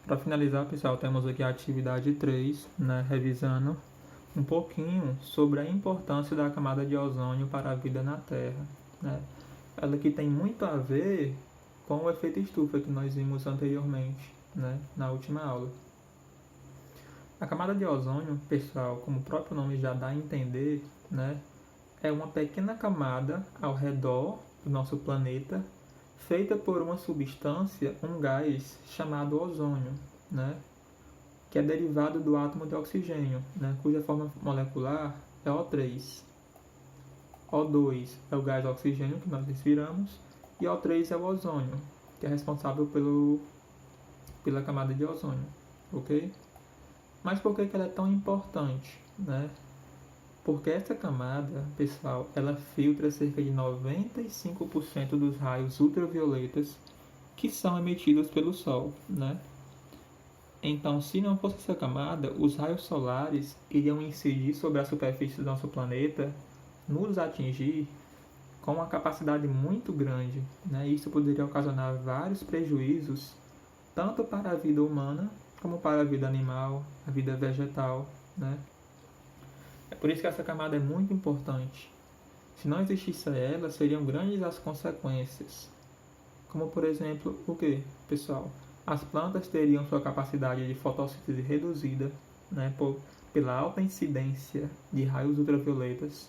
Para finalizar, pessoal, temos aqui a atividade 3, né, revisando um pouquinho sobre a importância da camada de ozônio para a vida na Terra, né? Ela que tem muito a ver com o efeito estufa que nós vimos anteriormente, né, na última aula. A camada de ozônio, pessoal, como o próprio nome já dá a entender, né, é uma pequena camada ao redor do nosso planeta, feita por uma substância, um gás chamado ozônio, né, que é derivado do átomo de oxigênio, né, cuja forma molecular é O3. O2 é o gás oxigênio que nós respiramos e O3 é o ozônio, que é responsável pela camada de ozônio, ok? Mas por que ela é tão importante, né? Porque essa camada, pessoal, ela filtra cerca de 95% dos raios ultravioletas que são emitidos pelo Sol, né? Então, se não fosse essa camada, os raios solares iriam incidir sobre a superfície do nosso planeta, nos atingir com uma capacidade muito grande, né? Isso poderia ocasionar vários prejuízos, tanto para a vida humana, como para a vida animal, a vida vegetal, né? É por isso que essa camada é muito importante. Se não existisse ela, seriam grandes as consequências. Como, por exemplo, o que, pessoal? As plantas teriam sua capacidade de fotossíntese reduzida, né, pela alta incidência de raios ultravioletas.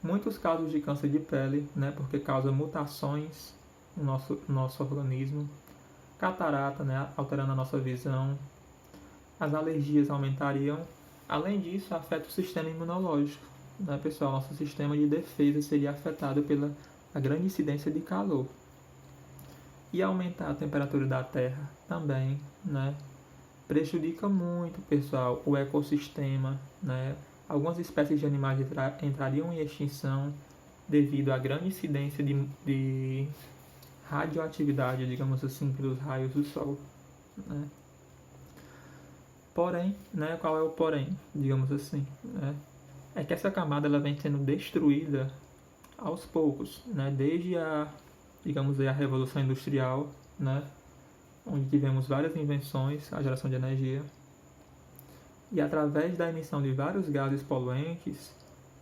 Muitos casos de câncer de pele, né, porque causa mutações no nosso organismo. Catarata, né, alterando a nossa visão. As alergias aumentariam. Além disso, afeta o sistema imunológico, né, pessoal? Nosso sistema de defesa seria afetado pela a grande incidência de calor. E aumentar a temperatura da Terra também, né? Prejudica muito, pessoal, o ecossistema, né? Algumas espécies de animais entrariam em extinção devido à grande incidência de radioatividade, digamos assim, pelos raios do Sol, né? Porém, né, qual é o porém, digamos assim, né? É que essa camada ela vem sendo destruída aos poucos, né? Desde digamos a Revolução Industrial, né? Onde tivemos várias invenções, a geração de energia, e através da emissão de vários gases poluentes,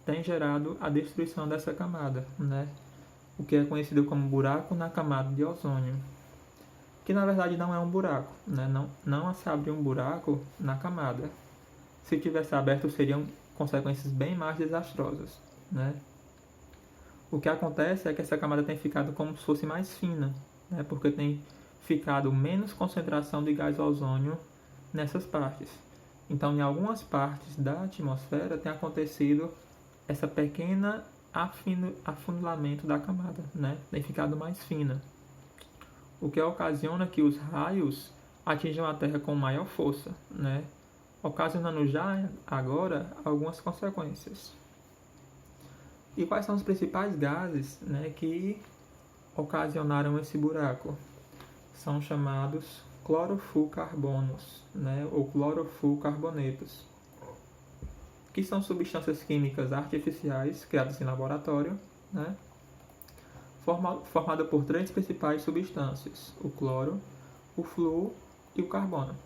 tem gerado a destruição dessa camada, né? O que é conhecido como buraco na camada de ozônio, que na verdade não é um buraco, né? Não se abre um buraco na camada. Se tivesse aberto, seriam consequências bem mais desastrosas, né? O que acontece é que essa camada tem ficado como se fosse mais fina, né? Porque tem ficado menos concentração de gás ozônio nessas partes. Então, em algumas partes da atmosfera tem acontecido essa pequena afunilamento da camada, né? Tem ficado mais fina, o que ocasiona que os raios atinjam a Terra com maior força, né? Ocasionando já agora algumas consequências. E quais são os principais gases, né, que ocasionaram esse buraco? São chamados clorofluorcarbonos, né, ou clorofluorcarbonetos, que são substâncias químicas artificiais criadas em laboratório, né, formada por três principais substâncias: o cloro, o flúor e o carbono.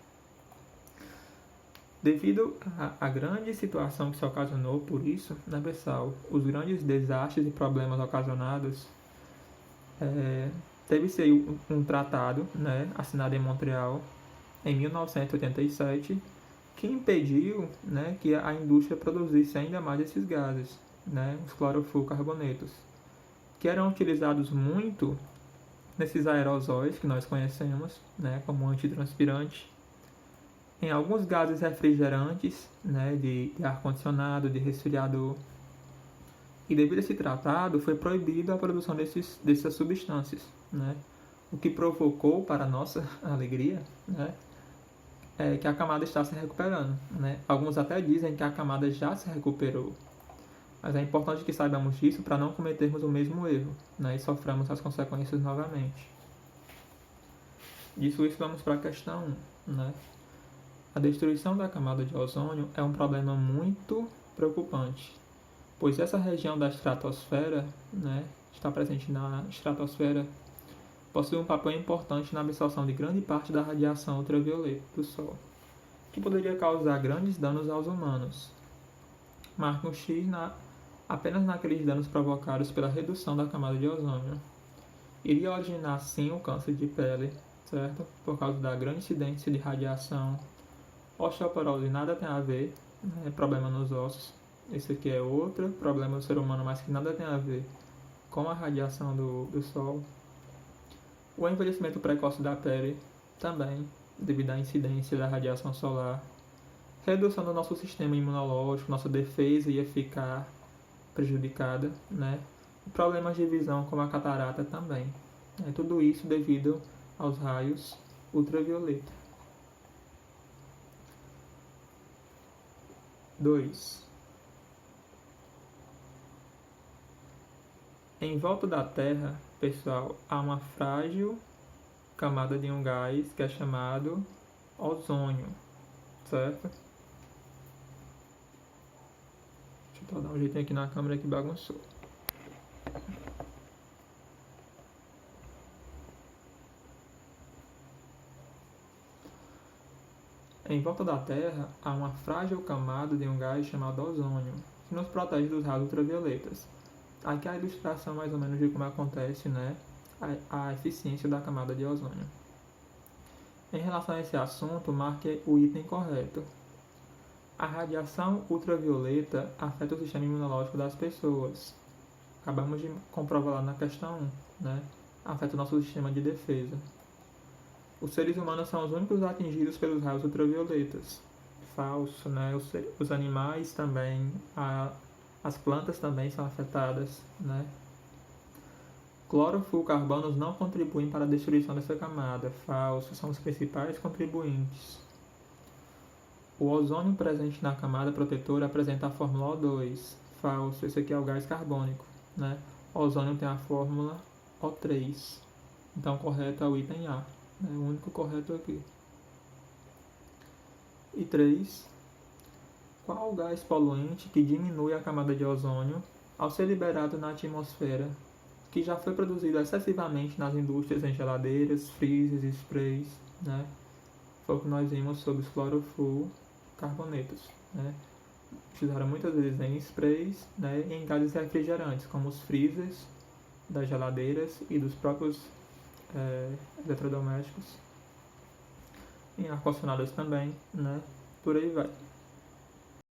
Devido à grande situação que se ocasionou por isso, né, pessoal, os grandes desastres e problemas ocasionados, teve-se um tratado, né, assinado em Montreal em 1987, que impediu, né, que a indústria produzisse ainda mais esses gases, né, os clorofluorcarbonetos, que eram utilizados muito nesses aerosóis que nós conhecemos, né, como antitranspirante, em alguns gases refrigerantes, né, de ar-condicionado, de resfriador. E devido a esse tratado, foi proibido a produção dessas substâncias, né, o que provocou, para nossa alegria, né, que a camada está se recuperando, né. Alguns até dizem que a camada já se recuperou. Mas é importante que saibamos disso para não cometermos o mesmo erro, né, e soframos as consequências novamente. Disso isso, vamos para a questão 1, né. A destruição da camada de ozônio é um problema muito preocupante, pois essa região da estratosfera, né, está presente na estratosfera, possui um papel importante na absorção de grande parte da radiação ultravioleta do Sol, que poderia causar grandes danos aos humanos. Marca um X apenas naqueles danos provocados pela redução da camada de ozônio. Iria originar sim o câncer de pele, certo? Por causa da grande incidência de radiação. Osteoporose nada tem a ver, né? Problema nos ossos. Esse aqui é outro problema do ser humano, mas que nada tem a ver com a radiação do Sol. O envelhecimento precoce da pele também, devido à incidência da radiação solar. Redução do nosso sistema imunológico, nossa defesa ia ficar prejudicada, né? Problemas de visão como a catarata também. Tudo isso devido aos raios ultravioleta. 2. Em volta da Terra, pessoal, há uma frágil camada de um gás que é chamado ozônio, certo? Deixa eu dar um jeitinho aqui na câmera que bagunçou. Em volta da Terra, há uma frágil camada de um gás chamado ozônio, que nos protege dos raios ultravioletas. Aqui é a ilustração mais ou menos de como acontece, né, a eficiência da camada de ozônio. Em relação a esse assunto, marque o item correto. A radiação ultravioleta afeta o sistema imunológico das pessoas. Acabamos de comprovar lá na questão 1, né? Afeta o nosso sistema de defesa. Os seres humanos são os únicos atingidos pelos raios ultravioletas. Falso, né? Os animais também, as plantas também são afetadas, né? Clorofluorcarbonos não contribuem para a destruição dessa camada. Falso, são os principais contribuintes. O ozônio presente na camada protetora apresenta a fórmula O2. Falso, esse aqui é o gás carbônico, né? O ozônio tem a fórmula O3. Então, correto é o item A. É o único correto aqui. E 3. Qual o gás poluente que diminui a camada de ozônio ao ser liberado na atmosfera, que já foi produzido excessivamente nas indústrias em geladeiras, freezers e sprays, né? Foi o que nós vimos sobre os clorofluorcarbonetos, né? Utilizaram muitas vezes em sprays, né? E em gases refrigerantes, como os freezers das geladeiras e dos próprios eletrodomésticos, em ar-condicionados também, né? Por aí vai.